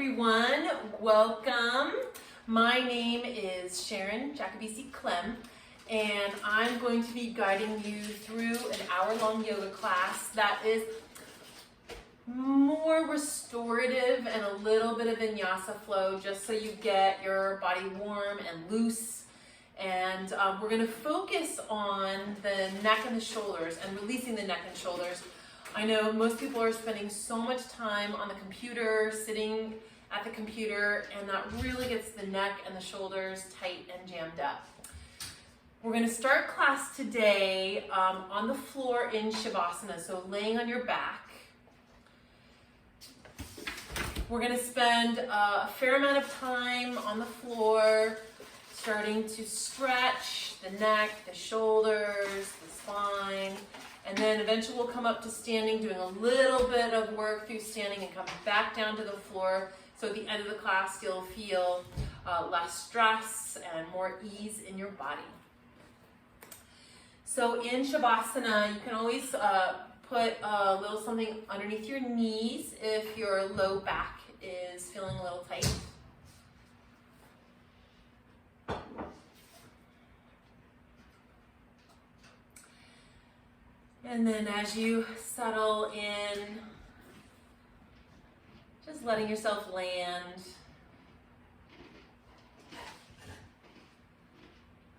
everyone, welcome. My name is Sharon Jakubecy and I'm going to be guiding you through an hour-long yoga class that is more restorative and a little bit of vinyasa flow just so you get your body warm and loose. And we're going to focus on the neck and the shoulders and releasing the neck and shoulders. I know most people are spending so much time on the computer, sitting at the computer, and that really gets the neck and the shoulders tight and jammed up. We're going to start class today on the floor in Shavasana, so laying on your back. We're going to spend a fair amount of time on the floor, starting to stretch the neck, the shoulders, the spine, and then eventually we'll come up to standing, doing a little bit of work through standing and come back down to the floor. So at the end of the class, you'll feel less stress and more ease in your body. So in Shavasana, you can always put a little something underneath your knees if your low back is feeling a little tight. And then as you settle in, just letting yourself land.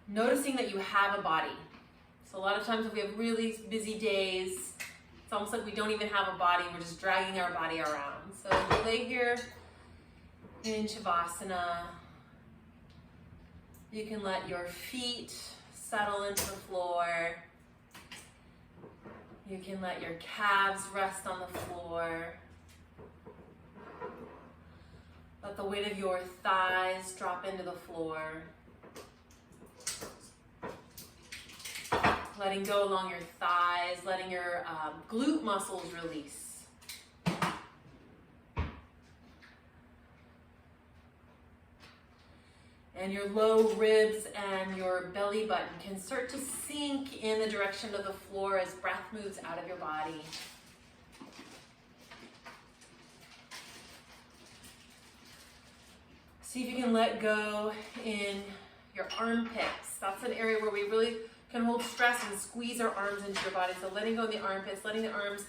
Noticing that you have a body. So a lot of times if we have really busy days, it's almost like we don't even have a body, we're just dragging our body around. So you lay here in Shavasana. You can let your feet settle into the floor. You can let your calves rest on the floor. Let the weight of your thighs drop into the floor. Letting go along your thighs, letting your glute muscles release. And your low ribs and your belly button can start to sink in the direction of the floor as breath moves out of your body. See if you can let go in your armpits. That's an area where we really can hold stress and squeeze our arms into your body. So letting go of the armpits, letting the arms,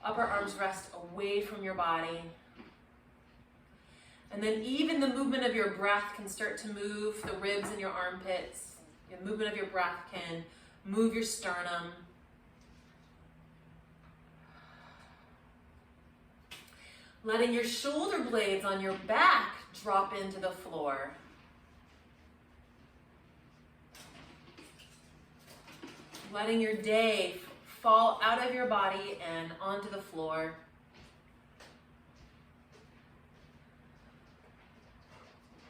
upper arms rest away from your body. And then even the movement of your breath can start to move the ribs in your armpits. The movement of your breath can move your sternum. Letting your shoulder blades on your back drop into the floor. Letting your day fall out of your body and onto the floor.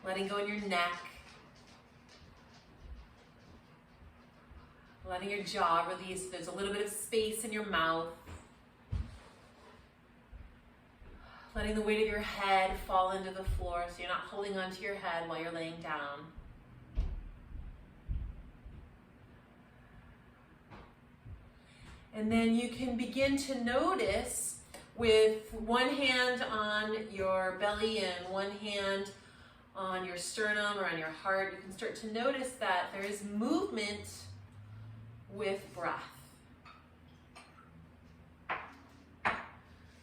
Letting go in your neck. Letting your jaw release. There's a little bit of space in your mouth. Letting the weight of your head fall into the floor so you're not holding onto your head while you're laying down. And then you can begin to notice with one hand on your belly and one hand on your sternum or on your heart, you can start to notice that there is movement with breath.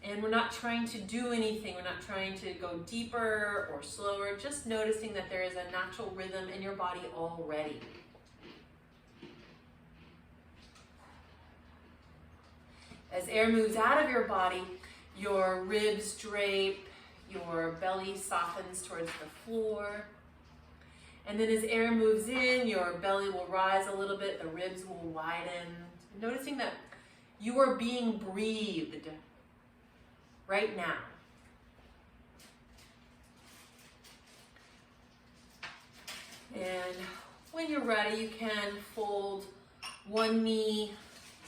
And we're not trying to do anything. We're not trying to go deeper or slower, just noticing that there is a natural rhythm in your body already. As air moves out of your body, your ribs drape, your belly softens towards the floor. And then as air moves in, your belly will rise a little bit, the ribs will widen. Noticing that you are being breathed right now. And when you're ready, you can fold one knee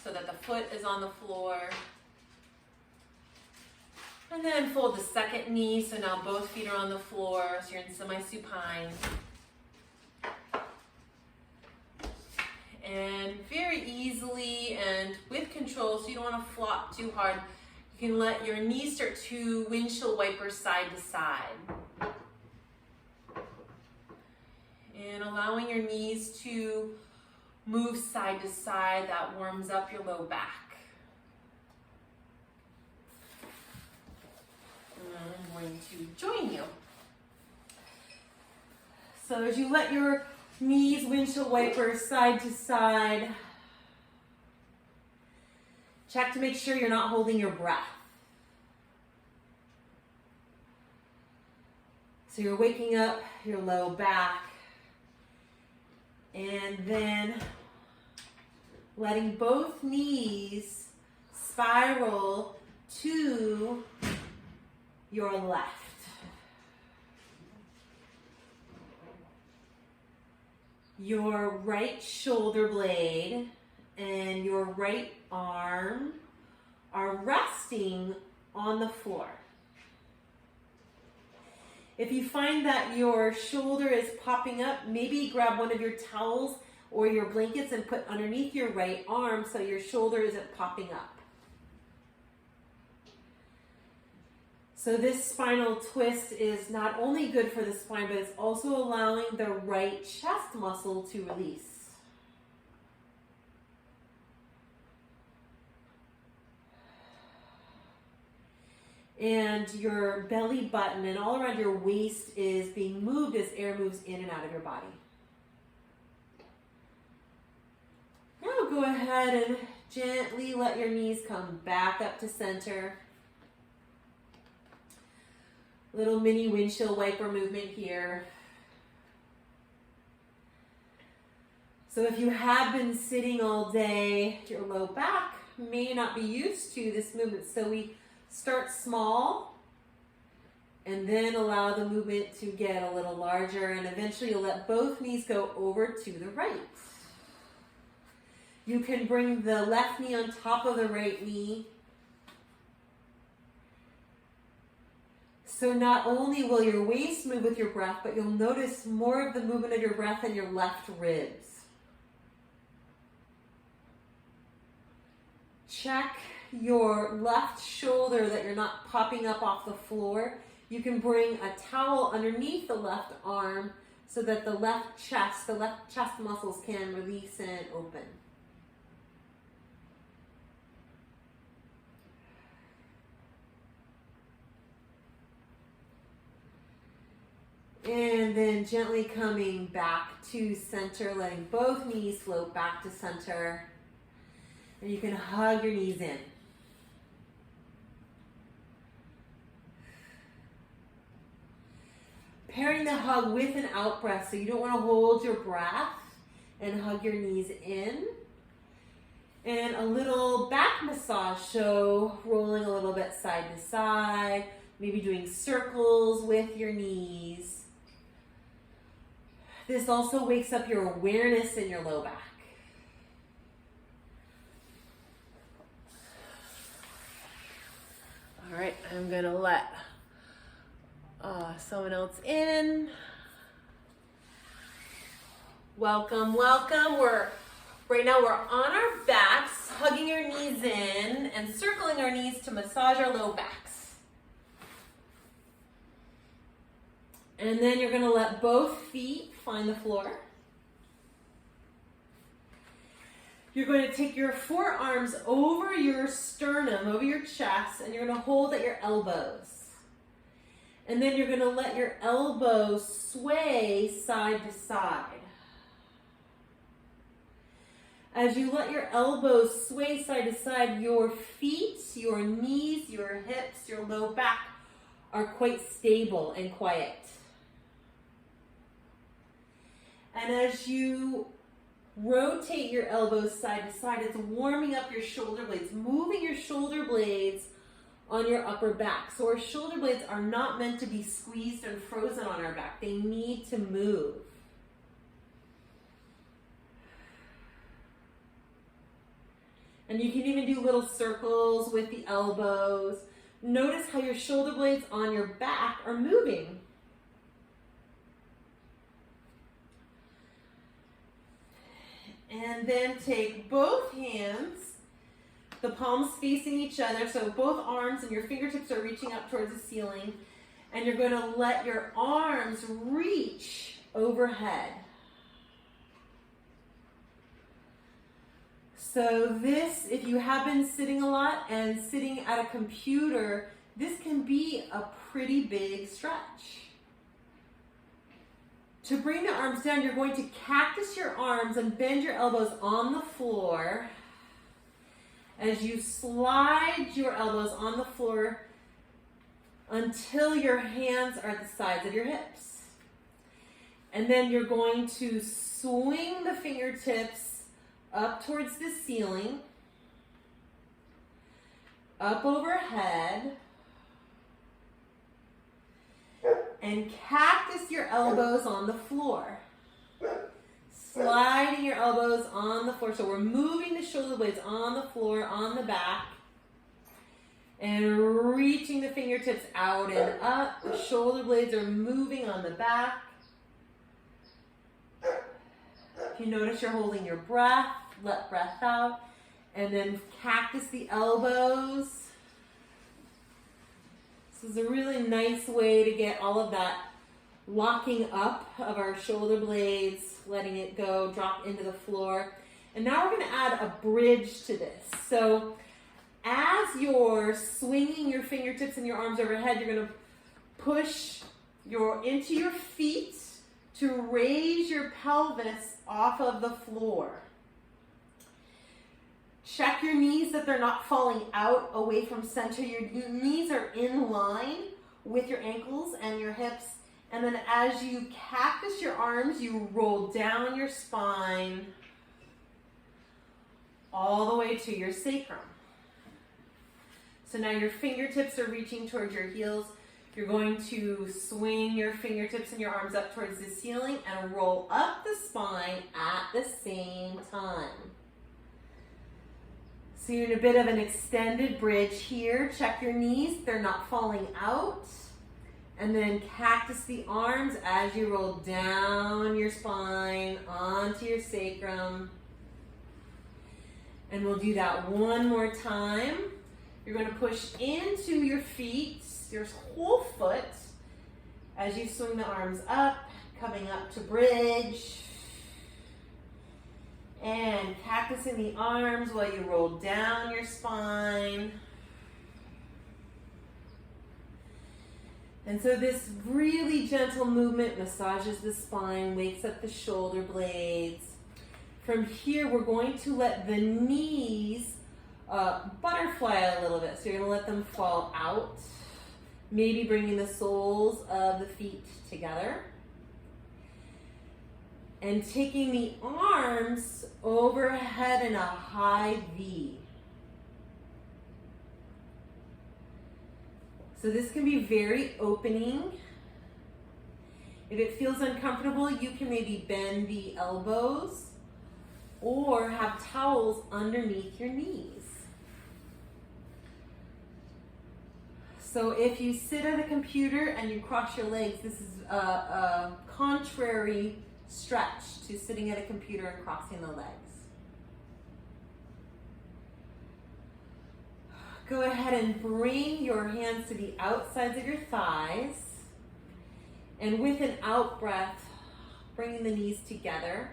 so that the foot is on the floor. And then fold the second knee, so now both feet are on the floor, so you're in semi-supine. And very easily and with control, so you don't want to flop too hard, you You can let your knees start to windshield wiper side to side. And allowing your knees to move side to side, that warms up your low back. And I'm going to join you. So as you let your knees windshield wiper side to side, check to make sure you're not holding your breath. So you're waking up your low back and then letting both knees spiral to your left. Your right shoulder blade and your right arm are resting on the floor. If you find that your shoulder is popping up, maybe grab one of your towels or your blankets and put underneath your right arm so your shoulder isn't popping up. So this spinal twist is not only good for the spine, but it's also allowing the right chest muscle to release. And your belly button and all around your waist is being moved as air moves in and out of your body. Now go ahead and gently let your knees come back up to center. Little mini windshield wiper movement here. So if you have been sitting all day, your low back may not be used to this movement. So we start small and then allow the movement to get a little larger, and eventually you'll let both knees go over to the right. You can bring the left knee on top of the right knee. So not only will your waist move with your breath, but you'll notice more of the movement of your breath in your left ribs. Check your left shoulder that you're not popping up off the floor. You can bring a towel underneath the left arm so that the left chest muscles can release and open. And then gently coming back to center, letting both knees float back to center. And you can hug your knees in. Pairing the hug with an out breath, so you don't want to hold your breath, and hug your knees in. And a little back massage, so rolling a little bit side to side, maybe doing circles with your knees. This also wakes up your awareness in your low back. All right, I'm gonna let someone else in. Welcome, welcome. Right now we're on our backs, hugging your knees in and circling our knees to massage our low backs. And then you're gonna let both feet find the floor. You're going to take your forearms over your sternum, over your chest, and you're going to hold at your elbows. And then you're going to let your elbows sway side to side. As you let your elbows sway side to side, your feet, your knees, your hips, your low back are quite stable and quiet. And as you rotate your elbows side to side, it's warming up your shoulder blades, moving your shoulder blades on your upper back. So our shoulder blades are not meant to be squeezed and frozen on our back. They need to move. And you can even do little circles with the elbows. Notice how your shoulder blades on your back are moving. And then take both hands, the palms facing each other, so both arms and your fingertips are reaching up towards the ceiling, and you're going to let your arms reach overhead. So this, if you have been sitting a lot and sitting at a computer, this can be a pretty big stretch. To bring the arms down, you're going to cactus your arms and bend your elbows on the floor as you slide your elbows on the floor until your hands are at the sides of your hips. And then you're going to swing the fingertips up towards the ceiling, up overhead, and cactus your elbows on the floor. Sliding your elbows on the floor. So we're moving the shoulder blades on the floor, on the back, and reaching the fingertips out and up. The shoulder blades are moving on the back. If you notice you're holding your breath, let breath out, and then cactus the elbows. This is a really nice way to get all of that locking up of our shoulder blades, letting it go, drop into the floor. And now we're going to add a bridge to this. So as you're swinging your fingertips and your arms overhead, you're going to push into your feet to raise your pelvis off of the floor. Check your knees that they're not falling out away from center. Your knees are in line with your ankles and your hips. And then as you cactus your arms, you roll down your spine all the way to your sacrum. So now your fingertips are reaching towards your heels. You're going to swing your fingertips and your arms up towards the ceiling and roll up the spine at the same time. So you're in a bit of an extended bridge here. Check your knees, they're not falling out. And then cactus the arms as you roll down your spine onto your sacrum. And we'll do that one more time. You're going to push into your feet, your whole foot, as you swing the arms up, coming up to bridge. And cactusing the arms while you roll down your spine. And so this really gentle movement massages the spine, wakes up the shoulder blades. From here, we're going to let the knees butterfly a little bit. So you're going to let them fall out, maybe bringing the soles of the feet together. And taking the arms overhead in a high V. So this can be very opening. If it feels uncomfortable, you can maybe bend the elbows or have towels underneath your knees. So if you sit at a computer and you cross your legs, this is a contrary stretch to sitting at a computer and crossing the legs. Go ahead and bring your hands to the outsides of your thighs. And with an out breath, bringing the knees together.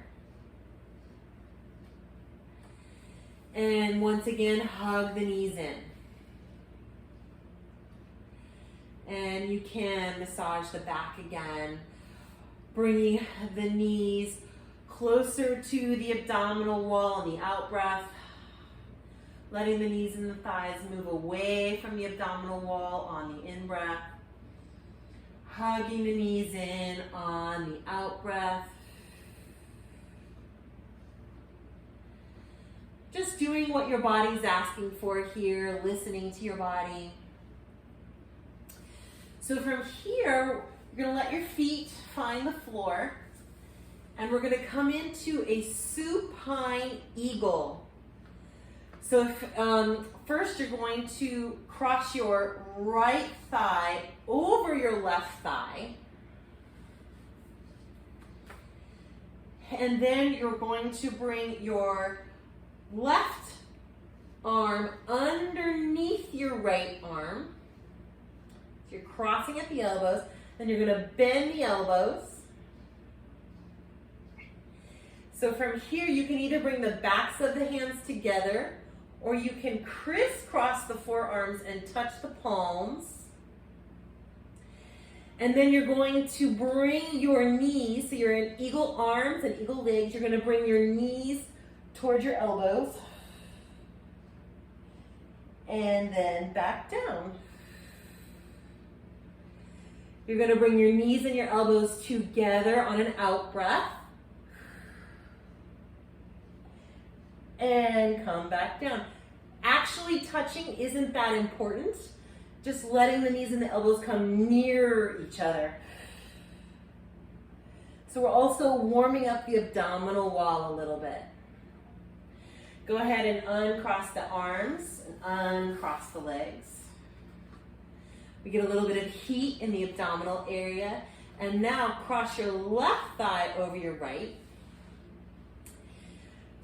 And once again, hug the knees in. And you can massage the back again, bringing the knees closer to the abdominal wall on the out breath, letting the knees and the thighs move away from the abdominal wall on the in breath, hugging the knees in on the out breath. Just doing what your body's asking for here, listening to your body. So from here, you're going to let your feet find the floor, and we're going to come into a supine eagle. So first you're going to cross your right thigh over your left thigh, and then you're going to bring your left arm underneath your right arm. So you're crossing at the elbows, then you're gonna bend the elbows. So from here, you can either bring the backs of the hands together, or you can crisscross the forearms and touch the palms. And then you're going to bring your knees, so you're in eagle arms and eagle legs, you're gonna bring your knees towards your elbows. And then back down. You're gonna bring your knees and your elbows together on an out breath. And come back down. Actually touching isn't that important. Just letting the knees and the elbows come near each other. So we're also warming up the abdominal wall a little bit. Go ahead and uncross the arms and uncross the legs. We get a little bit of heat in the abdominal area. And now cross your left thigh over your right.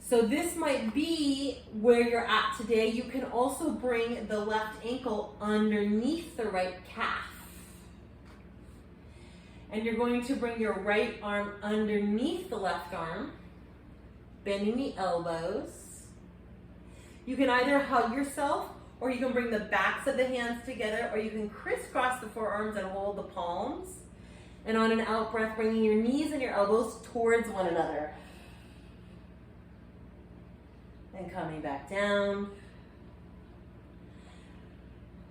So this might be where you're at today. You can also bring the left ankle underneath the right calf. And you're going to bring your right arm underneath the left arm, bending the elbows. You can either hug yourself, or you can bring the backs of the hands together, or you can crisscross the forearms and hold the palms. And on an out breath, bringing your knees and your elbows towards one another. And coming back down.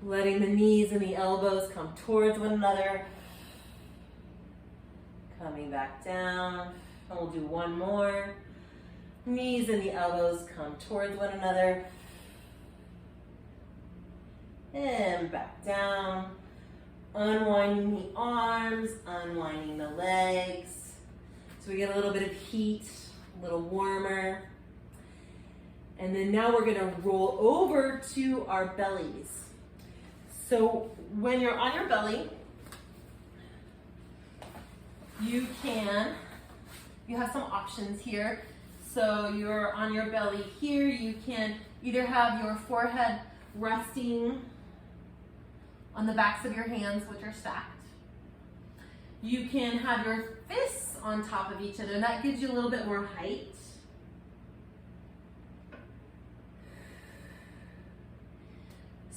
Letting the knees and the elbows come towards one another. Coming back down. And we'll do one more. Knees and the elbows come towards one another. And back down. Unwinding the arms, unwinding the legs. So we get a little bit of heat, a little warmer. And then now we're gonna roll over to our bellies. So when you're on your belly, you have some options here. So you're on your belly here, you can either have your forehead resting on the backs of your hands, which are stacked. You can have your fists on top of each other, and that gives you a little bit more height.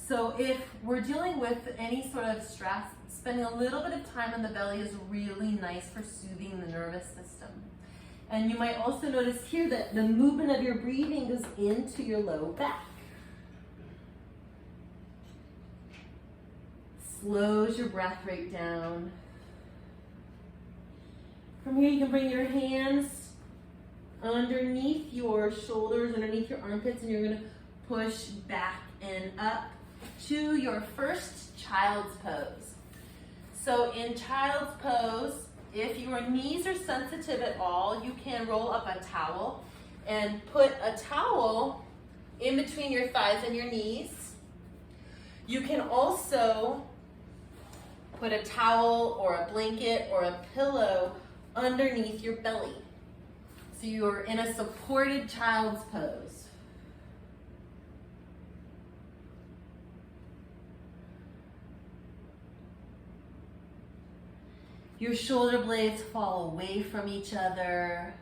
So if we're dealing with any sort of stress, spending a little bit of time on the belly is really nice for soothing the nervous system. And you might also notice here that the movement of your breathing goes into your low back. Slows your breath rate down. From here you can bring your hands underneath your shoulders, underneath your armpits, and you're gonna push back and up to your first child's pose. So in child's pose, if your knees are sensitive at all, you can roll up a towel and put a towel in between your thighs and your knees. You can also put a towel or a blanket or a pillow underneath your belly. So you're in a supported child's pose. Your shoulder blades fall away from each other.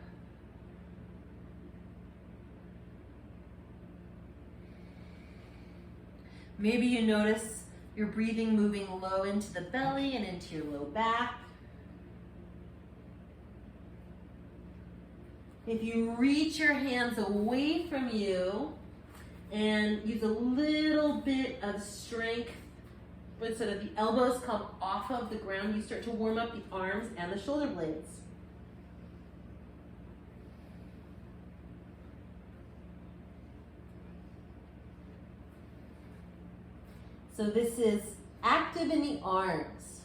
Maybe you notice your breathing moving low into the belly and into your low back. If you reach your hands away from you and use a little bit of strength so that the elbows come off of the ground, you start to warm up the arms and the shoulder blades. So this is active in the arms.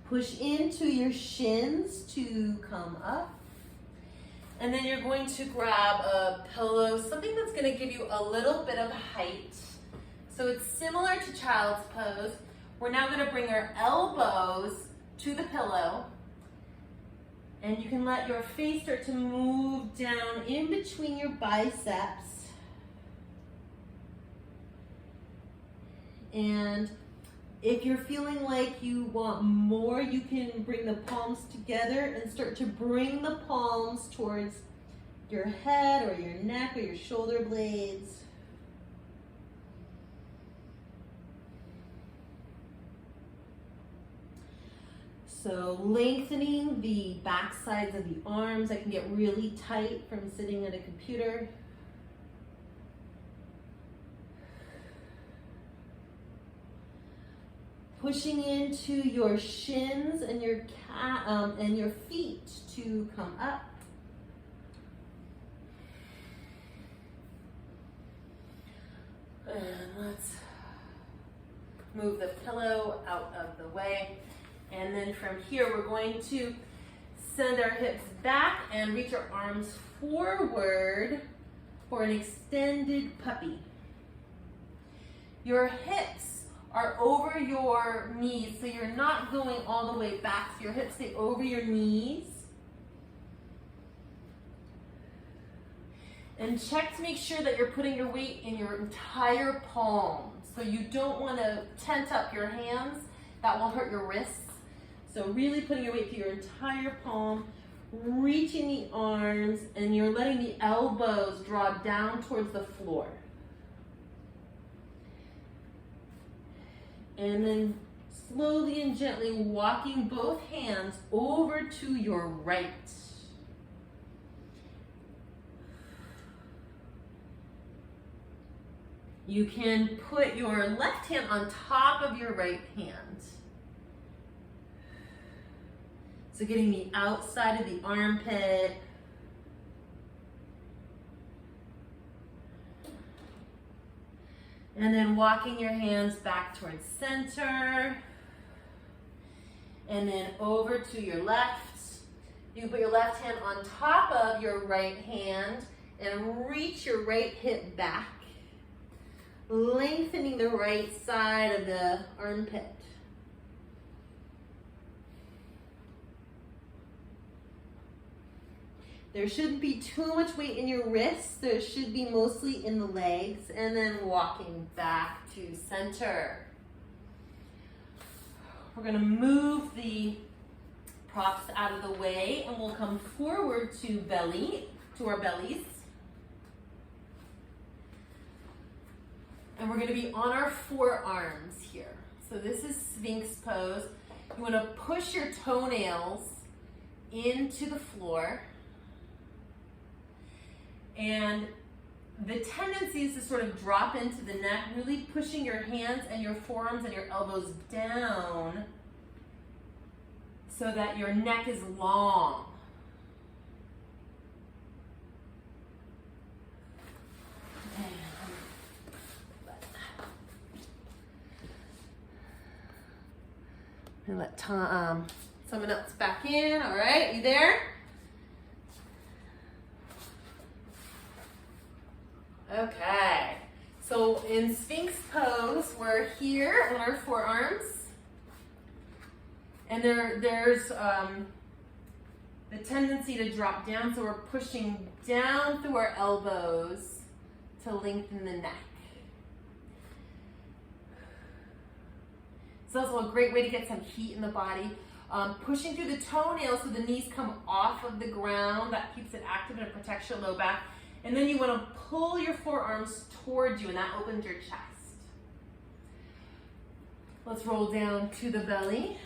Push into your shins to come up. And then you're going to grab a pillow, something that's going to give you a little bit of height. So it's similar to child's pose. We're now going to bring our elbows to the pillow. And you can let your face start to move down in between your biceps. And if you're feeling like you want more, you can bring the palms together and start to bring the palms towards your head or your neck or your shoulder blades. So lengthening the back sides of the arms. That can get really tight from sitting at a computer. Pushing into your shins and your feet to come up. And let's move the pillow out of the way. And then from here, we're going to send our hips back and reach our arms forward for an extended puppy. Your hips are over your knees, so you're not going all the way back. So your hips stay over your knees. And check to make sure that you're putting your weight in your entire palm. So you don't want to tent up your hands. That will hurt your wrists. So really putting your weight to your entire palm, reaching the arms, and you're letting the elbows draw down towards the floor. And then slowly and gently walking both hands over to your right. You can put your left hand on top of your right hand. So getting the outside of the armpit. And then walking your hands back towards center. And then over to your left. You can put your left hand on top of your right hand and reach your right hip back, lengthening the right side of the armpit. There shouldn't be too much weight in your wrists. There should be mostly in the legs. And then walking back to center. We're going to move the props out of the way and we'll come forward to our bellies. And we're going to be on our forearms here. So this is Sphinx Pose. You want to push your toenails into the floor. And the tendency is to sort of drop into the neck, really pushing your hands and your forearms and your elbows down so that your neck is long. And let someone else back in. All right, you there? Okay, so in Sphinx Pose, we're here on our forearms, and there's the tendency to drop down, so we're pushing down through our elbows to lengthen the neck. It's also a great way to get some heat in the body. Pushing through the toenails so the knees come off of the ground. That keeps it active and it protects your low back. And then you want to pull your forearms towards you, and that opens your chest. Let's roll down to the belly.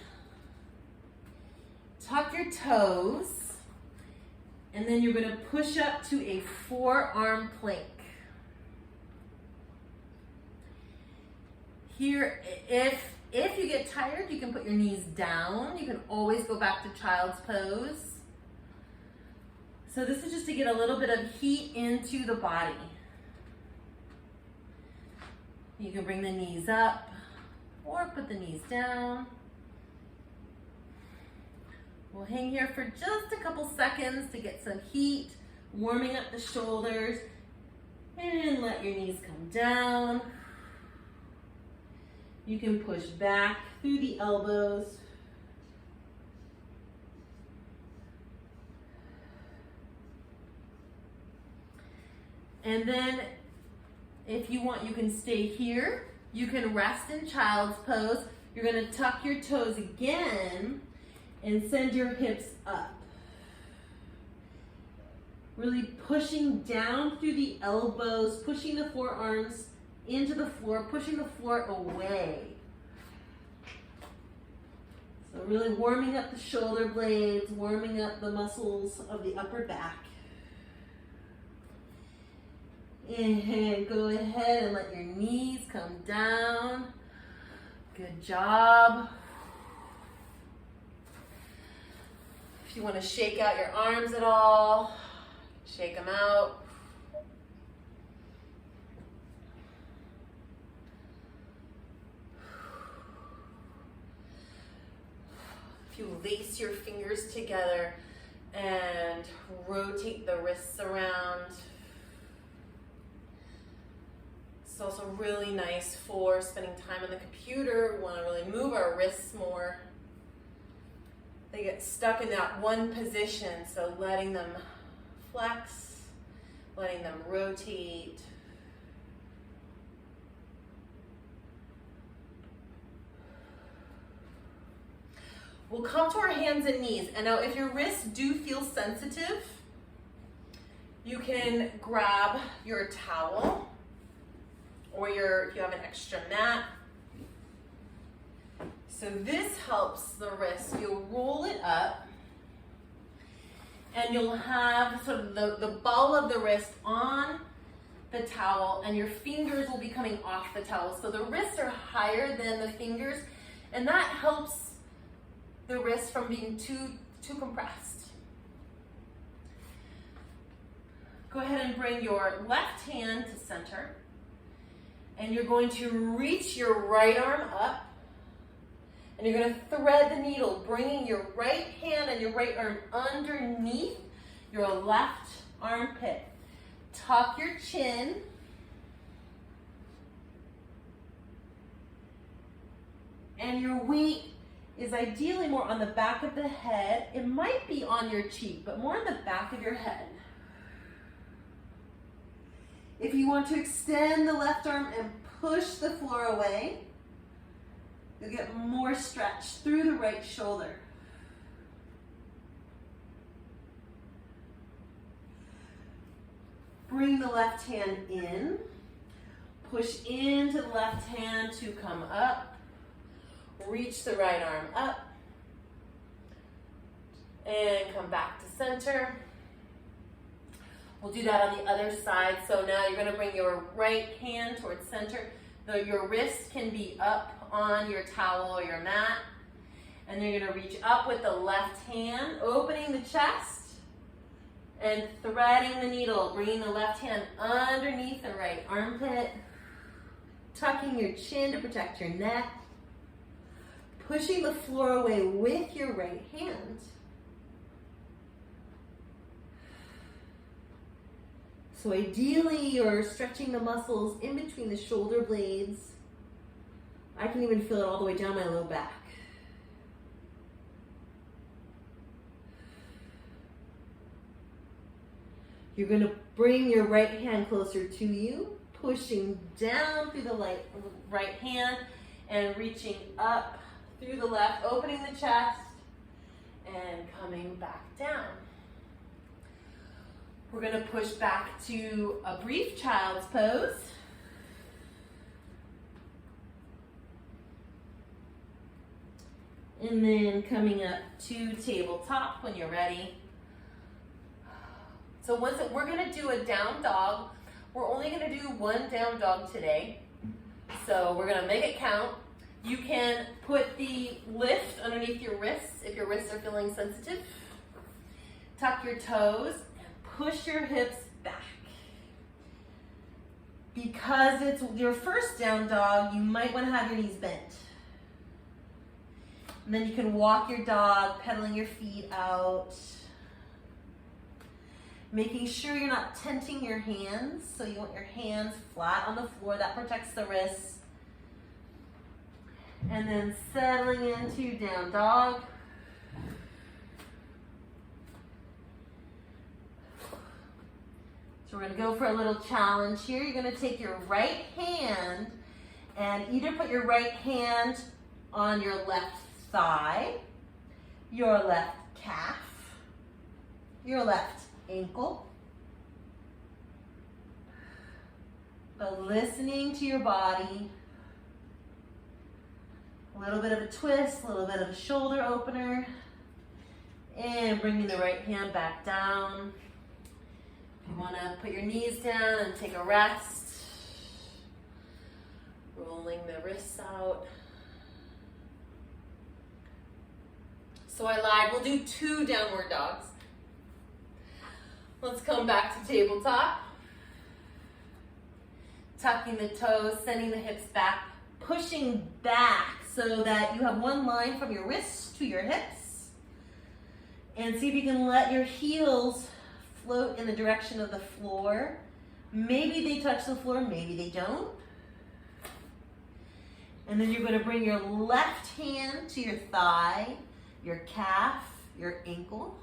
Tuck your toes. And then you're going to push up to a forearm plank. Here, if you get tired, you can put your knees down. You can always go back to child's pose. So this is just to get a little bit of heat into the body. You can bring the knees up or put the knees down. We'll hang here for just a couple seconds to get some heat, warming up the shoulders, and let your knees come down. You can push back through the elbows. And then if you want, you can stay here. You can rest in child's pose. You're gonna tuck your toes again and send your hips up. Really pushing down through the elbows, pushing the forearms into the floor, pushing the floor away. So really warming up the shoulder blades, warming up the muscles of the upper back. And go ahead and let your knees come down. Good job. If you want to shake out your arms at all, shake them out. If you lace your fingers together and rotate the wrists around. It's also really nice for spending time on the computer. We want to really move our wrists more. They get stuck in that one position, so letting them flex, letting them rotate. We'll come to our hands and knees. And now if your wrists do feel sensitive, you can grab your towel or if you have an extra mat. So this helps the wrist. You'll roll it up and you'll have sort of the ball of the wrist on the towel and your fingers will be coming off the towel. So the wrists are higher than the fingers and that helps the wrist from being too compressed. Go ahead and bring your left hand to center and you're going to reach your right arm up and you're going to thread the needle, bringing your right hand and your right arm underneath your left armpit. Tuck your chin. And your weight is ideally more on the back of the head. It might be on your cheek, but more on the back of your head. If you want to extend the left arm and push the floor away, you'll get more stretch through the right shoulder. Bring the left hand in. Push into the left hand to come up. Reach the right arm up. And come back to center. We'll do that on the other side. So now you're going to bring your right hand towards center. Your wrist can be up on your towel or your mat. And you're going to reach up with the left hand, opening the chest and threading the needle, bringing the left hand underneath the right armpit, tucking your chin to protect your neck, pushing the floor away with your right hand. So ideally, you're stretching the muscles in between the shoulder blades. I can even feel it all the way down my low back. You're going to bring your right hand closer to you, pushing down through the right hand and reaching up through the left, opening the chest and coming back down. We're going to push back to a brief child's pose. And then coming up to tabletop when you're ready. So we're going to do a down dog. We're only going to do one down dog today. So we're going to make it count. You can put the lift underneath your wrists if your wrists are feeling sensitive. Tuck your toes. Push your hips back. Because it's your first down dog, you might want to have your knees bent. And then you can walk your dog, pedaling your feet out. Making sure you're not tenting your hands. So you want your hands flat on the floor. That protects the wrists. And then settling into down dog. So we're gonna go for a little challenge here. You're gonna take your right hand and either put your right hand on your left thigh, your left calf, your left ankle, but listening to your body. A little bit of a twist, a little bit of a shoulder opener, and bringing the right hand back down. If you want to put your knees down and take a rest, rolling the wrists out. So I lied, we'll do 2 downward dogs. Let's come back to tabletop. Tucking the toes, sending the hips back, pushing back so that you have one line from your wrists to your hips. And see if you can let your heels float in the direction of the floor. Maybe they touch the floor, maybe they don't. And then you're going to bring your left hand to your thigh, your calf, your ankle.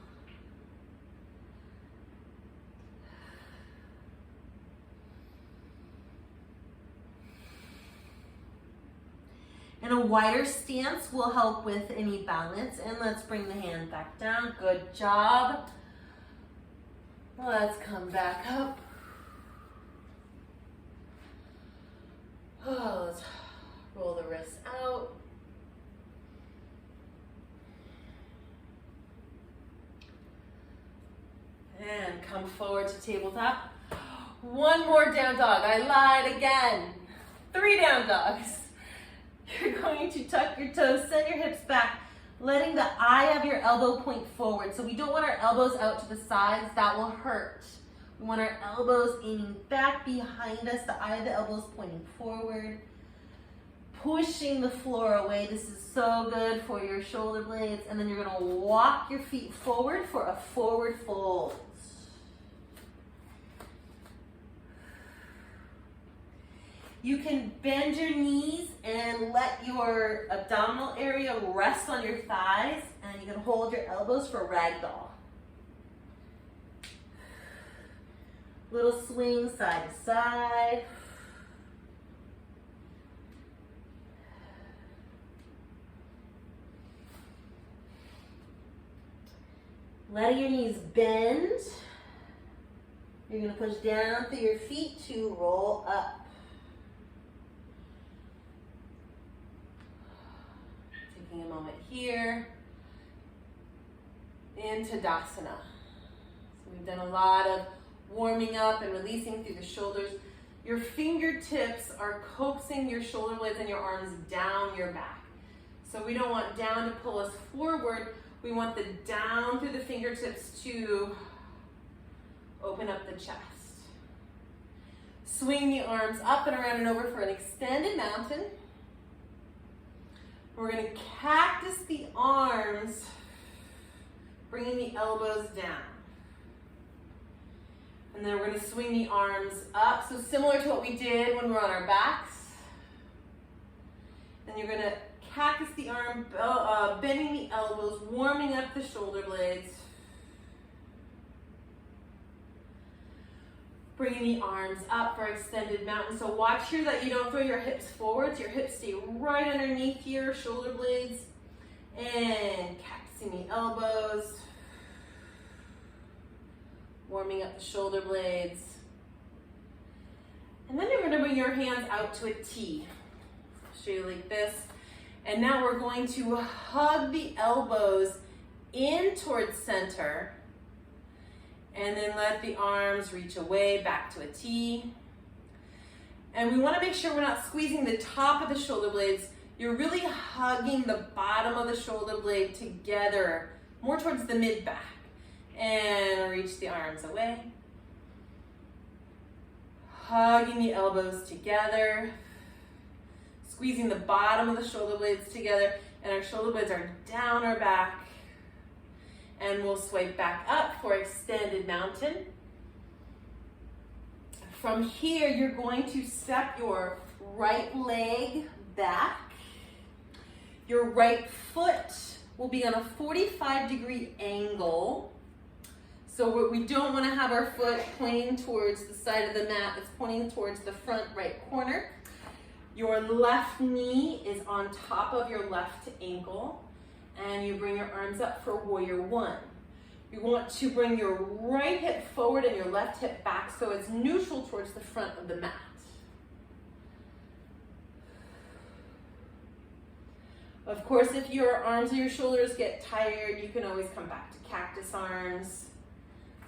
And a wider stance will help with any balance. And let's bring the hand back down. Good job. Let's come back up. Oh, let's roll the wrists out. And come forward to tabletop. 1 more down dog. I lied again. 3 down dogs. You're going to tuck your toes, send your hips back, letting the eye of your elbow point forward. So we don't want our elbows out to the sides. That will hurt. We want our elbows aiming back behind us, the eye of the elbows pointing forward. Pushing the floor away. This is so good for your shoulder blades. And then you're going to walk your feet forward for a forward fold. You can bend your knees and let your abdominal area rest on your thighs, and you can hold your elbows for ragdoll. Little swing side to side. Letting your knees bend. You're going to push down through your feet to roll up. Taking a moment here into Tadasana. So we've done a lot of warming up and releasing through the shoulders. Your fingertips are coaxing your shoulder blades and your arms down your back. So we don't want down to pull us forward. We want the down through the fingertips to open up the chest. Swing the arms up and around and over for an extended mountain. We're going to cactus the arms, bringing the elbows down. And then we're going to swing the arms up. So similar to what we did when we're on our backs. Then you're going to cactus the arm, bending the elbows, warming up the shoulder blades. Bringing the arms up for extended mountain. So watch here that you don't throw your hips forward. So your hips stay right underneath your shoulder blades. And cactusing the elbows. Warming up the shoulder blades. And then you're going to bring your hands out to a T. I'll show you like this. And now we're going to hug the elbows in towards center. And then let the arms reach away back to a T. And we want to make sure we're not squeezing the top of the shoulder blades. You're really hugging the bottom of the shoulder blade together, more towards the mid-back. And reach the arms away. Hugging the elbows together. Squeezing the bottom of the shoulder blades together. And our shoulder blades are down our back. And we'll swipe back up for extended mountain. From here, you're going to step your right leg back. Your right foot will be on a 45-degree angle. So we don't want to have our foot pointing towards the side of the mat. It's pointing towards the front right corner. Your left knee is on top of your left ankle, and you bring your arms up for warrior one. You want to bring your right hip forward and your left hip back so it's neutral towards the front of the mat. Of course, if your arms or your shoulders get tired, you can always come back to cactus arms.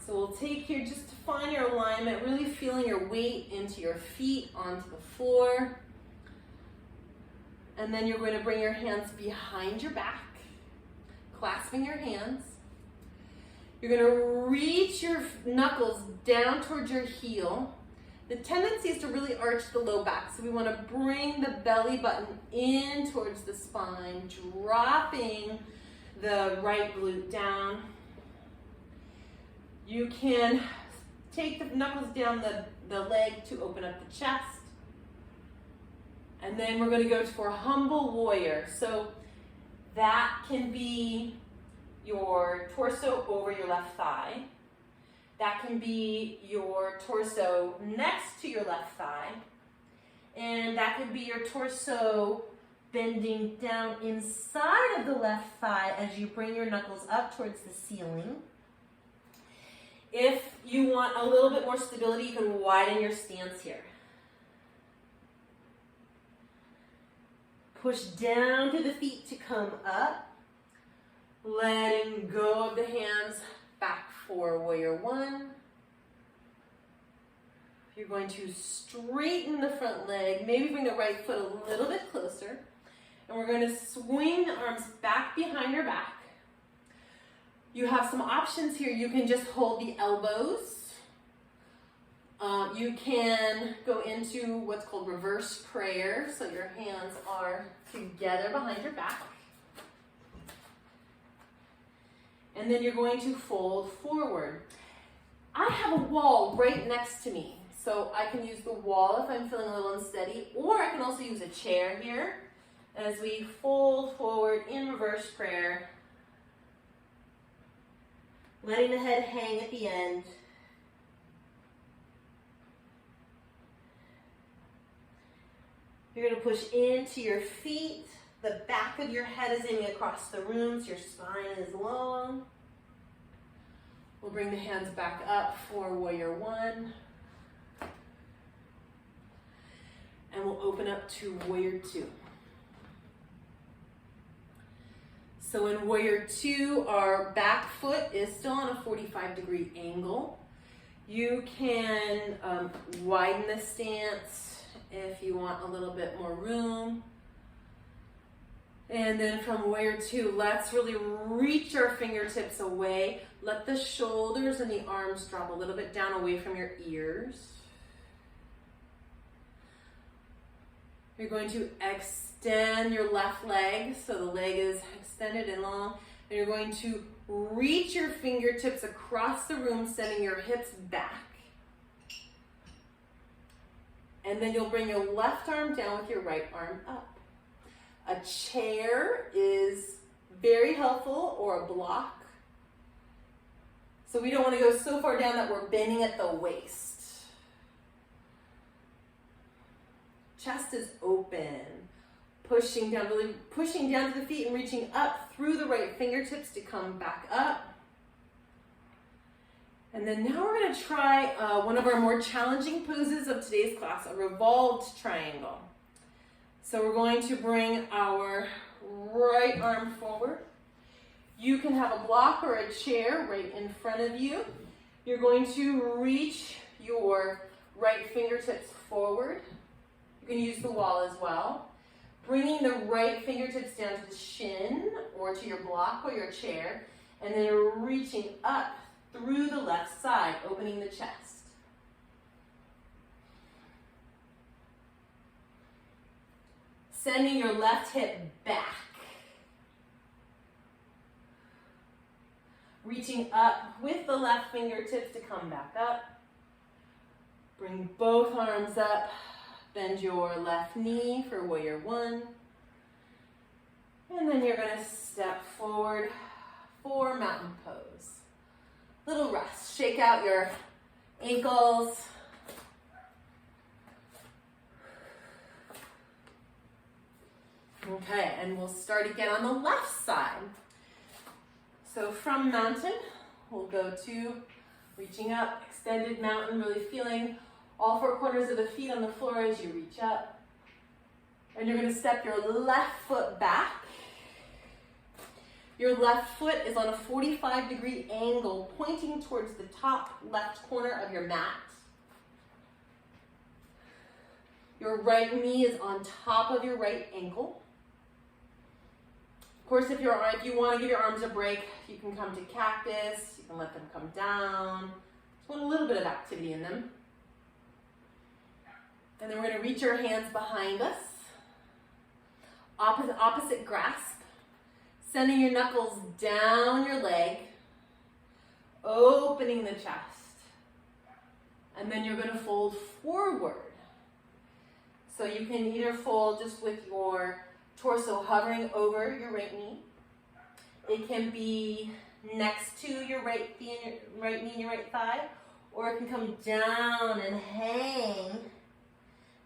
So we'll take here just to find your alignment, really feeling your weight into your feet onto the floor. And then you're going to bring your hands behind your back, clasping your hands. You're going to reach your knuckles down towards your heel. The tendency is to really arch the low back, so we want to bring the belly button in towards the spine, dropping the right glute down. You can take the knuckles down the leg to open up the chest. And then we're going to go for humble warrior. So that can be your torso over your left thigh. That can be your torso next to your left thigh. And that could be your torso bending down inside of the left thigh as you bring your knuckles up towards the ceiling. If you want a little bit more stability, you can widen your stance here. Push down through the feet to come up. Letting go of the hands back for warrior one. You're going to straighten the front leg, maybe bring the right foot a little bit closer. And we're going to swing the arms back behind your back. You have some options here. You can just hold the elbows. You can go into what's called reverse prayer. So your hands are together behind your back. And then you're going to fold forward. I have a wall right next to me. So I can use the wall if I'm feeling a little unsteady, or I can also use a chair here as we fold forward in reverse prayer. Letting the head hang at the end. You're going to push into your feet. The back of your head is aiming across the room, so your spine is long. We'll bring the hands back up for warrior one. And we'll open up to warrior two. So in warrior two, our back foot is still on a 45-degree angle. You can widen the stance if you want a little bit more room. And then from warrior two, let's really reach our fingertips away. Let the shoulders and the arms drop a little bit down away from your ears. You're going to extend your left leg, so the leg is extended and long. And you're going to reach your fingertips across the room, sending your hips back. And then you'll bring your left arm down with your right arm up. A chair is very helpful, or a block. So we don't want to go so far down that we're bending at the waist. Chest is open. Pushing down, really pushing down to the feet and reaching up through the right fingertips to come back up. And then now we're going to try one of our more challenging poses of today's class, a revolved triangle. So we're going to bring our right arm forward. You can have a block or a chair right in front of you. You're going to reach your right fingertips forward. You can use the wall as well. Bringing the right fingertips down to the shin or to your block or your chair. And then you're reaching up through the left side, opening the chest. Sending your left hip back. Reaching up with the left fingertips to come back up. Bring both arms up. Bend your left knee for warrior one. And then you're going to step forward for mountain pose. little rest. Shake out your ankles. Okay, and we'll start again on the left side. So from mountain, we'll go to reaching up, extended mountain, really feeling all four corners of the feet on the floor as you reach up. And you're going to step your left foot back. Your left foot is on a 45-degree angle, pointing towards the top left corner of your mat. Your right knee is on top of your right ankle. Of course, if you want to give your arms a break, you can come to cactus, you can let them come down. Just want a little bit of activity in them. And then we're going to reach our hands behind us. Opposite grasp. Sending your knuckles down your leg. Opening the chest. And then you're going to fold forward. So you can either fold just with your torso hovering over your right knee. It can be next to your right knee and your right thigh, or it can come down and hang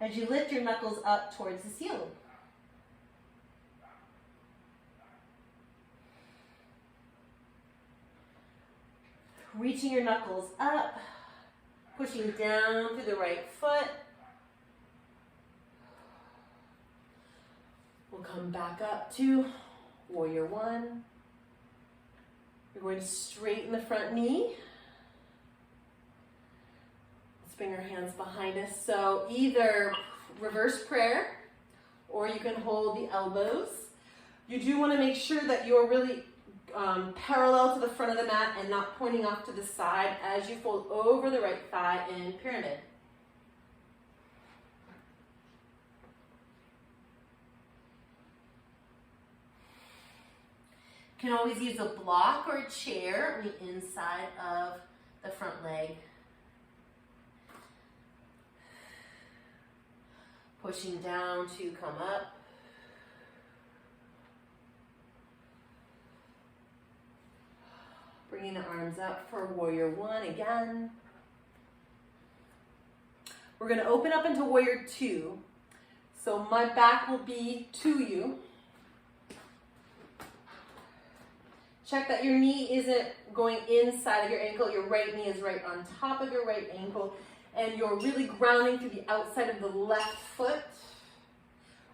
as you lift your knuckles up towards the ceiling. Reaching your knuckles up, pushing down through the right foot. We'll come back up to warrior one. We're going to straighten the front knee. Let's bring our hands behind us. So either reverse prayer, or you can hold the elbows. You do want to make sure that you're really parallel to the front of the mat and not pointing off to the side as you fold over the right thigh in pyramid. You can always use a block or a chair on the inside of the front leg. Pushing down to come up. Bringing the arms up for warrior one again. We're going to open up into warrior two. So my back will be to you. Check that your knee isn't going inside of your ankle. Your right knee is right on top of your right ankle. And you're really grounding through the outside of the left foot.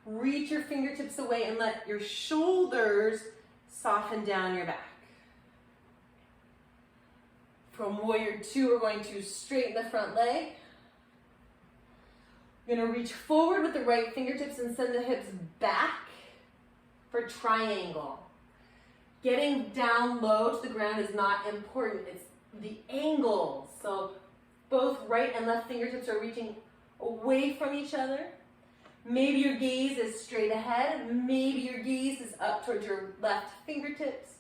Reach your fingertips away and let your shoulders soften down your back. From warrior two, we're going to straighten the front leg. You're going to reach forward with the right fingertips and send the hips back for triangle. Getting down low to the ground is not important. It's the angle. So both right and left fingertips are reaching away from each other. Maybe your gaze is straight ahead. Maybe your gaze is up towards your left fingertips.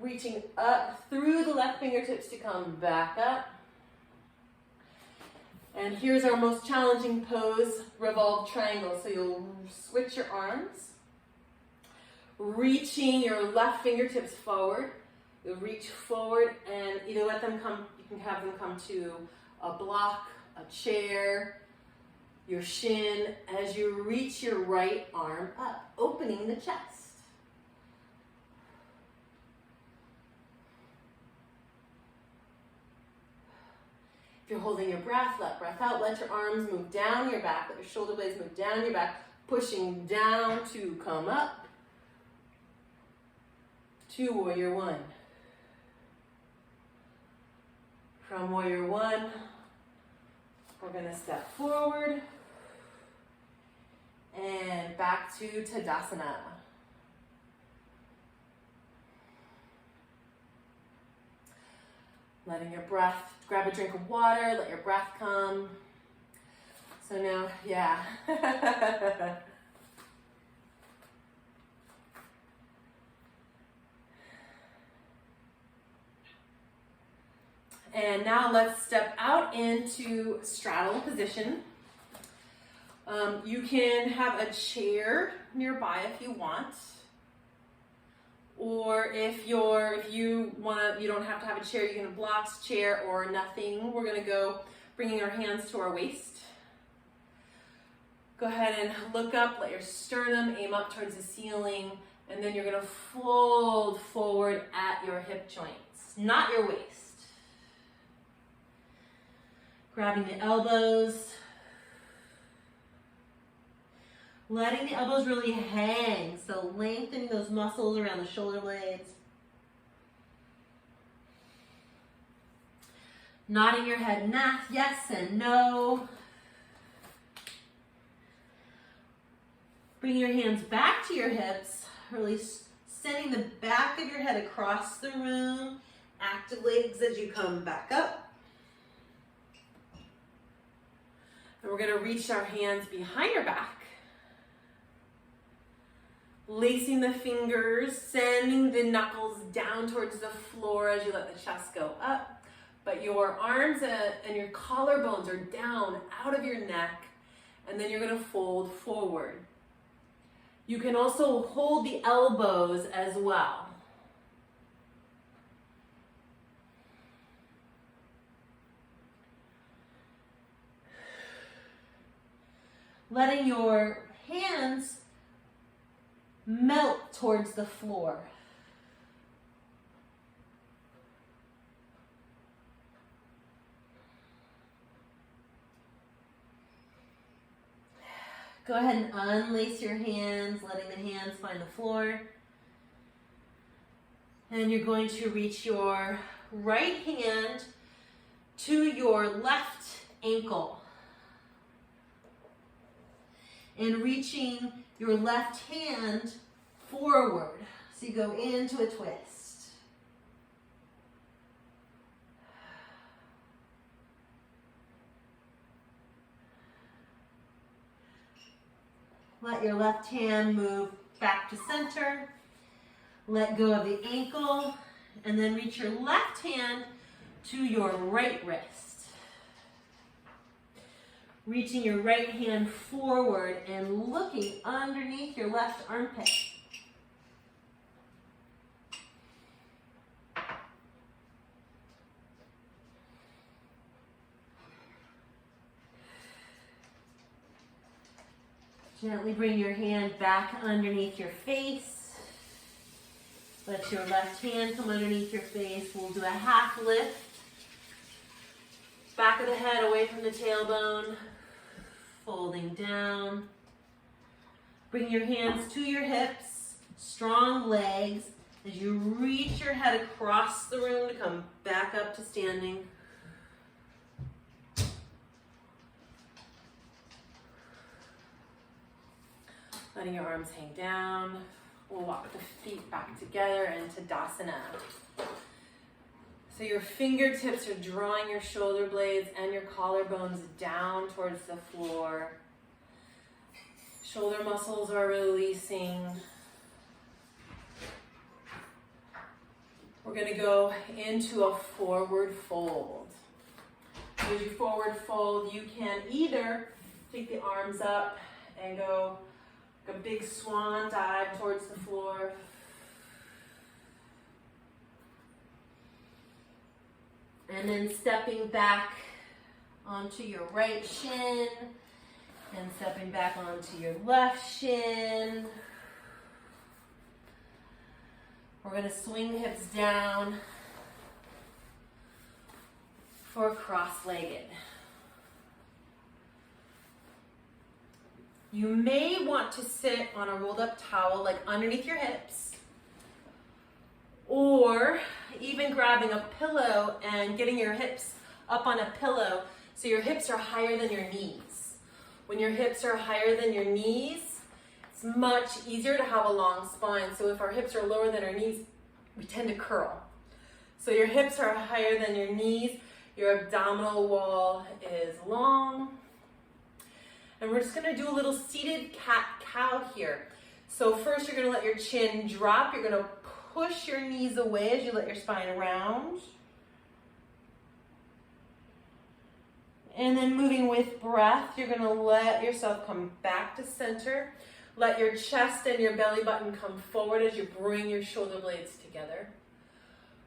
Reaching up through the left fingertips to come back up. And here's our most challenging pose, Revolved Triangle. So you'll switch your arms. Reaching your left fingertips forward. You'll reach forward and either let them come, you can have them come to a block, a chair, your shin, as you reach your right arm up, opening the chest. If you're holding your breath, let breath out, let your arms move down your back, let your shoulder blades move down your back, pushing down to come up. To warrior one. From warrior one, we're going to step forward and back to Tadasana. Letting your breath, grab a drink of water, let your breath come. So now, yeah. And now let's step out into straddle position. You can have a chair nearby if you want, Or if you don't have to have a chair, you can have a blocks, chair, or nothing. We're gonna go bringing our hands to our waist. Go ahead and look up, let your sternum aim up towards the ceiling, and then you're gonna fold forward at your hip joints, not your waist. Grabbing the elbows. Letting the elbows really hang, so lengthening those muscles around the shoulder blades. Nodding your head yes and no. Bring your hands back to your hips, really sending the back of your head across the room. Active legs as you come back up. And we're gonna reach our hands behind our back. Lacing the fingers, sending the knuckles down towards the floor as you let the chest go up. But your arms and your collarbones are down out of your neck, and then you're gonna fold forward. You can also hold the elbows as well. Letting your hands melt towards the floor. Go ahead and unlace your hands, letting the hands find the floor. And you're going to reach your right hand to your left ankle. And reaching your left hand forward. So you go into a twist. Let your left hand move back to center. Let go of the ankle, and then reach your left hand to your right wrist. Reaching your right hand forward and looking underneath your left armpit. Gently bring your hand back underneath your face. Let your left hand come underneath your face. We'll do a half lift. Back of the head away from the tailbone. Folding down. Bring your hands to your hips. Strong legs as you reach your head across the room to come back up to standing. Letting your arms hang down. We'll walk the feet back together into Tadasana. So your fingertips are drawing your shoulder blades and your collarbones down towards the floor. Shoulder muscles are releasing. We're going to go into a forward fold. As you forward fold, you can either take the arms up and go a big swan dive towards the floor. And then stepping back onto your right shin and stepping back onto your left shin. We're going to swing the hips down for cross-legged. You may want to sit on a rolled up towel like underneath your hips, or even grabbing a pillow and getting your hips up on a pillow so your hips are higher than your knees. When your hips are higher than your knees, it's much easier to have a long spine. So if our hips are lower than our knees, we tend to curl. So your hips are higher than your knees, your abdominal wall is long. And we're just gonna do a little seated cat-cow here. So first you're gonna let your chin drop. You're gonna push your knees away as you let your spine round. And then moving with breath, you're gonna let yourself come back to center. Let your chest and your belly button come forward as you bring your shoulder blades together.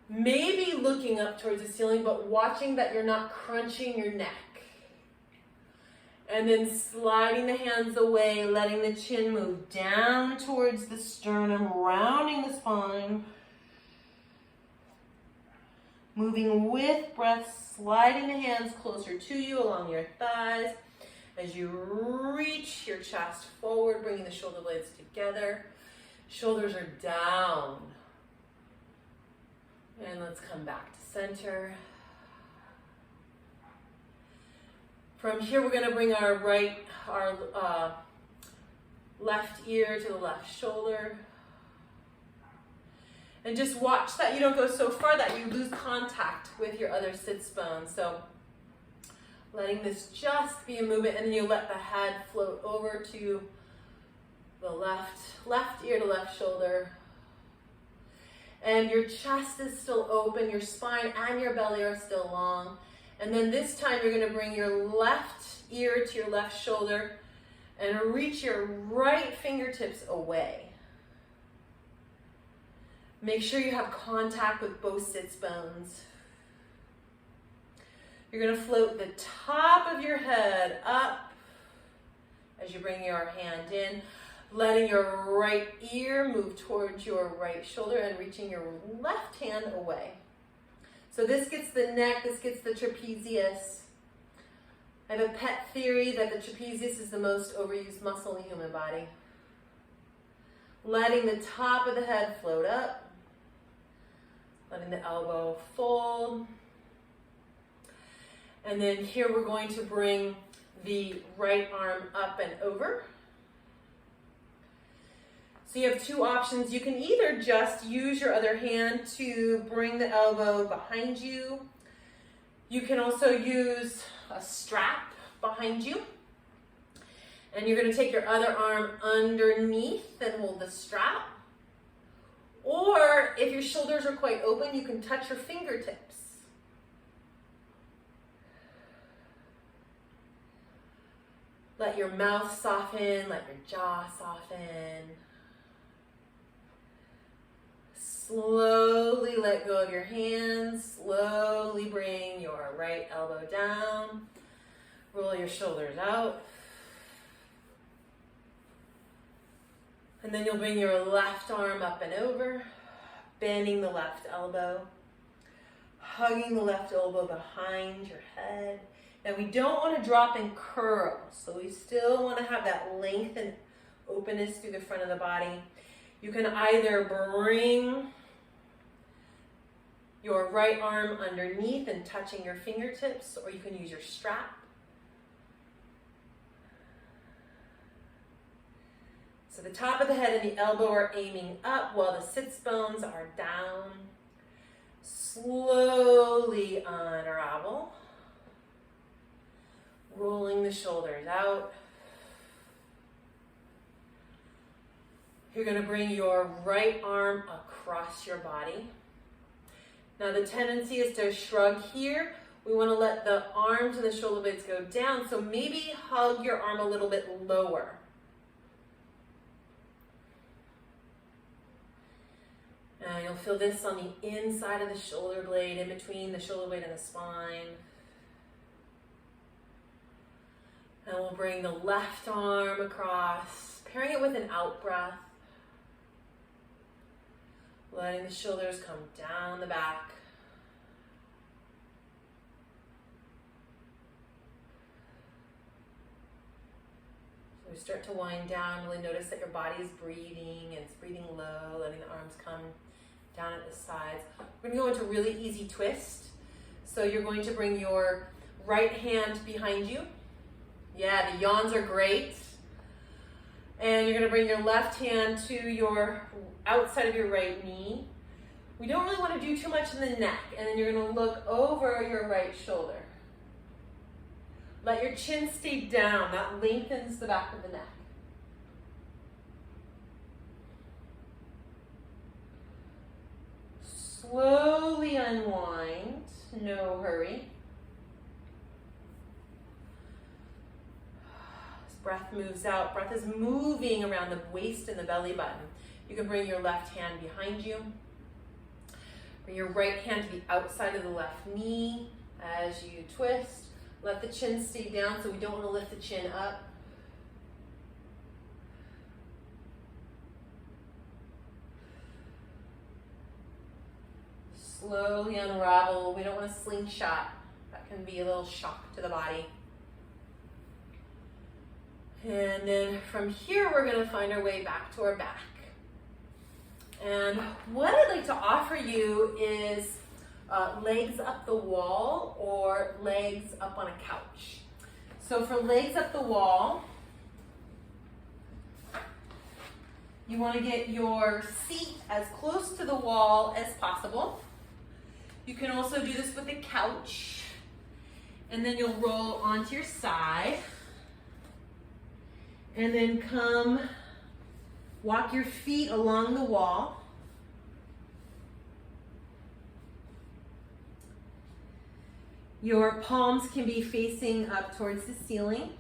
Maybe looking up towards the ceiling, but watching that you're not crunching your neck. And then sliding the hands away, letting the chin move down towards the sternum, rounding the spine. Moving with breath, sliding the hands closer to you along your thighs as you reach your chest forward, bringing the shoulder blades together. Shoulders are down. And let's come back to center. From here, we're going to bring our left ear to the left shoulder. And just watch that you don't go so far that you lose contact with your other sits bone. So letting this just be a movement, and then you let the head float over to the left ear to left shoulder. And your chest is still open, your spine and your belly are still long. And then this time you're going to bring your left ear to your left shoulder and reach your right fingertips away. Make sure you have contact with both sits bones. You're going to float the top of your head up as you bring your hand in, letting your right ear move towards your right shoulder and reaching your left hand away. So this gets the neck, this gets the trapezius. I have a pet theory that the trapezius is the most overused muscle in the human body. Letting the top of the head float up. Letting the elbow fold. And then here we're going to bring the right arm up and over. So you have two options. You can either just use your other hand to bring the elbow behind you. You can also use a strap behind you. And you're going to take your other arm underneath and hold the strap. Or if your shoulders are quite open, you can touch your fingertips. Let your mouth soften, let your jaw soften. Slowly let go of your hands. Slowly bring your right elbow down. Roll your shoulders out. And then you'll bring your left arm up and over, bending the left elbow, hugging the left elbow behind your head. Now we don't want to drop and curl, so we still want to have that length and openness through the front of the body. You can either bring your right arm underneath and touching your fingertips, or you can use your strap. So the top of the head and the elbow are aiming up while the sits bones are down. Slowly unravel. Rolling the shoulders out. You're going to bring your right arm across your body. Now the tendency is to shrug here. We want to let the arms and the shoulder blades go down, so maybe hug your arm a little bit lower. And you'll feel this on the inside of the shoulder blade, in between the shoulder blade and the spine. And we'll bring the left arm across, pairing it with an out breath. Letting the shoulders come down the back. So we start to wind down. Really notice that your body is breathing, and it's breathing low, letting the arms come down at the sides. We're going to go into a really easy twist. So you're going to bring your right hand behind you. Yeah, the yawns are great. And you're going to bring your left hand to your outside of your right knee. We don't really want to do too much in the neck. And then you're going to look over your right shoulder. Let your chin stay down. That lengthens the back of the neck. Slowly unwind. No hurry. breath moves out. Breath is moving around the waist and the belly button. You can bring your left hand behind you. Bring your right hand to the outside of the left knee as you twist. Let the chin stay down, so we don't want to lift the chin up. Slowly unravel. We don't want to slingshot. That can be a little shock to the body. And then from here, we're going to find our way back to our back. And what I'd like to offer you is legs up the wall or legs up on a couch. So for legs up the wall, you want to get your seat as close to the wall as possible. You can also do this with a couch, and then you'll roll onto your side, and then walk your feet along the wall. Your palms can be facing up towards the ceiling.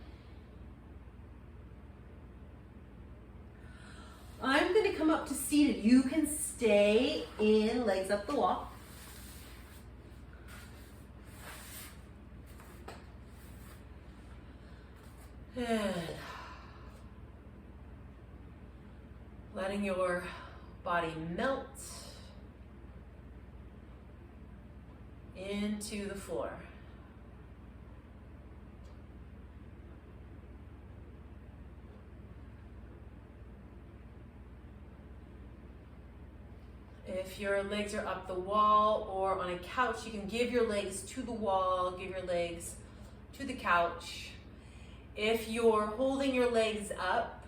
I'm going to come up to seated. You can stay in legs up the wall. And letting your body melt into the floor. If your legs are up the wall or on a couch, you can give your legs to the wall, give your legs to the couch. If you're holding your legs up,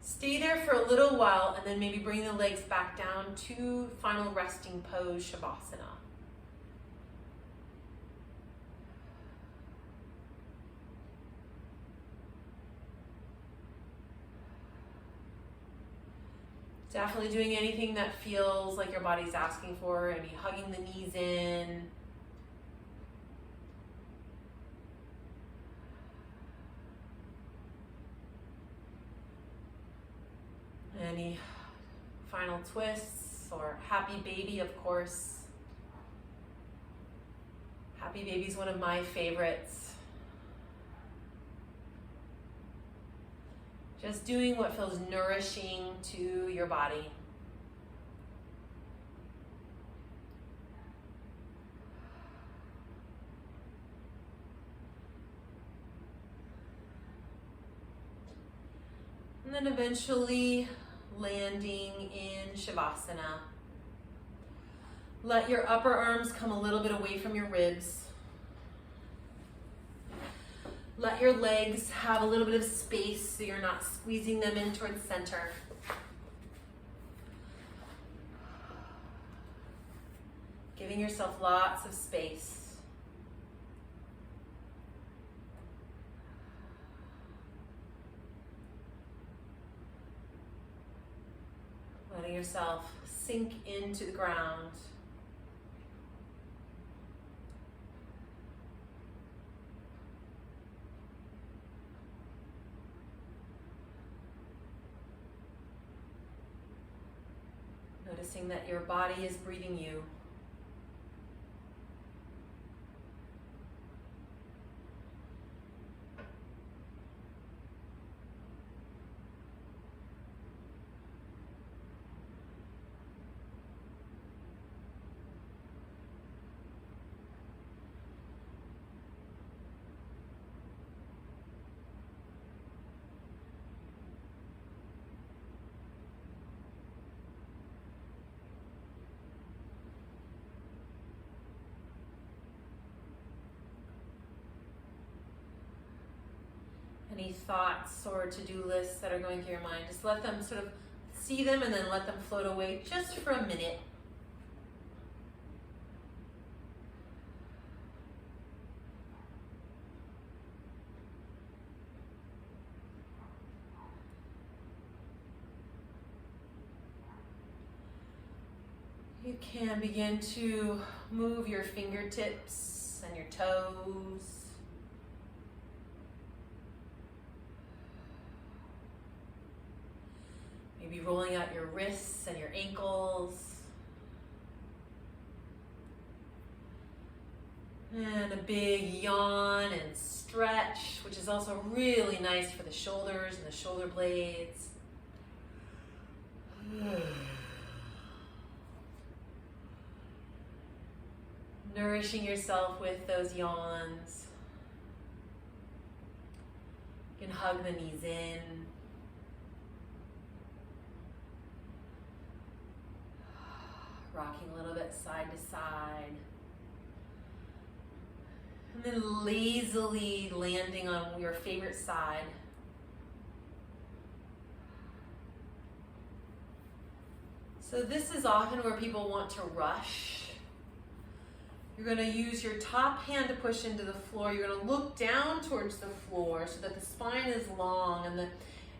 stay there for a little while and then maybe bring the legs back down to final resting pose, Shavasana. Definitely doing anything that feels like your body's asking for, maybe hugging the knees in. Any final twists or happy baby, of course. Happy baby is one of my favorites. Just doing what feels nourishing to your body. And then eventually landing in Shavasana. Let your upper arms come a little bit away from your ribs. Let your legs have a little bit of space so you're not squeezing them in towards center. Giving yourself lots of space. Letting yourself sink into the ground. Noticing that your body is breathing you. Any thoughts or to-do lists that are going through your mind, just let them sort of see them and then let them float away just for a minute. You can begin to move your fingertips and your toes. Maybe rolling out your wrists and your ankles. And a big yawn and stretch, which is also really nice for the shoulders and the shoulder blades. Nourishing yourself with those yawns. You can hug the knees in. Rocking a little bit side to side. And then lazily landing on your favorite side. So this is often where people want to rush. You're going to use your top hand to push into the floor. You're going to look down towards the floor so that the spine is long,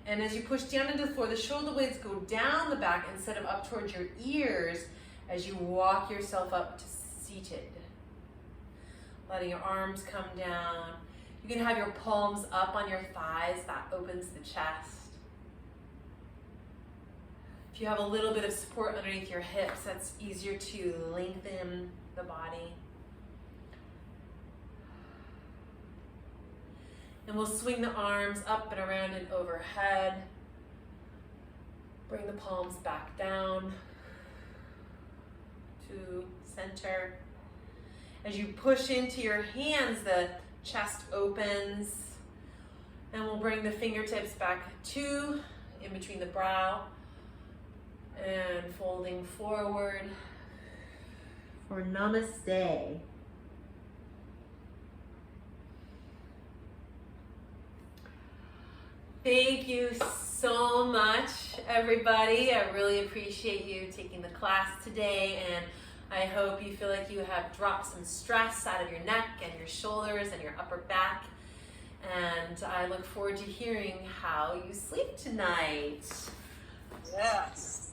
and as you push down into the floor, the shoulder blades go down the back instead of up towards your ears as you walk yourself up to seated. Letting your arms come down. You can have your palms up on your thighs. That opens the chest. If you have a little bit of support underneath your hips, that's easier to lengthen the body. And we'll swing the arms up and around and overhead. Bring the palms back down to center. As you push into your hands, the chest opens. And we'll bring the fingertips back in between the brow. And folding forward for namaste. Thank you so much, everybody. I really appreciate you taking the class today, and I hope you feel like you have dropped some stress out of your neck and your shoulders and your upper back. And I look forward to hearing how you sleep tonight. Yes.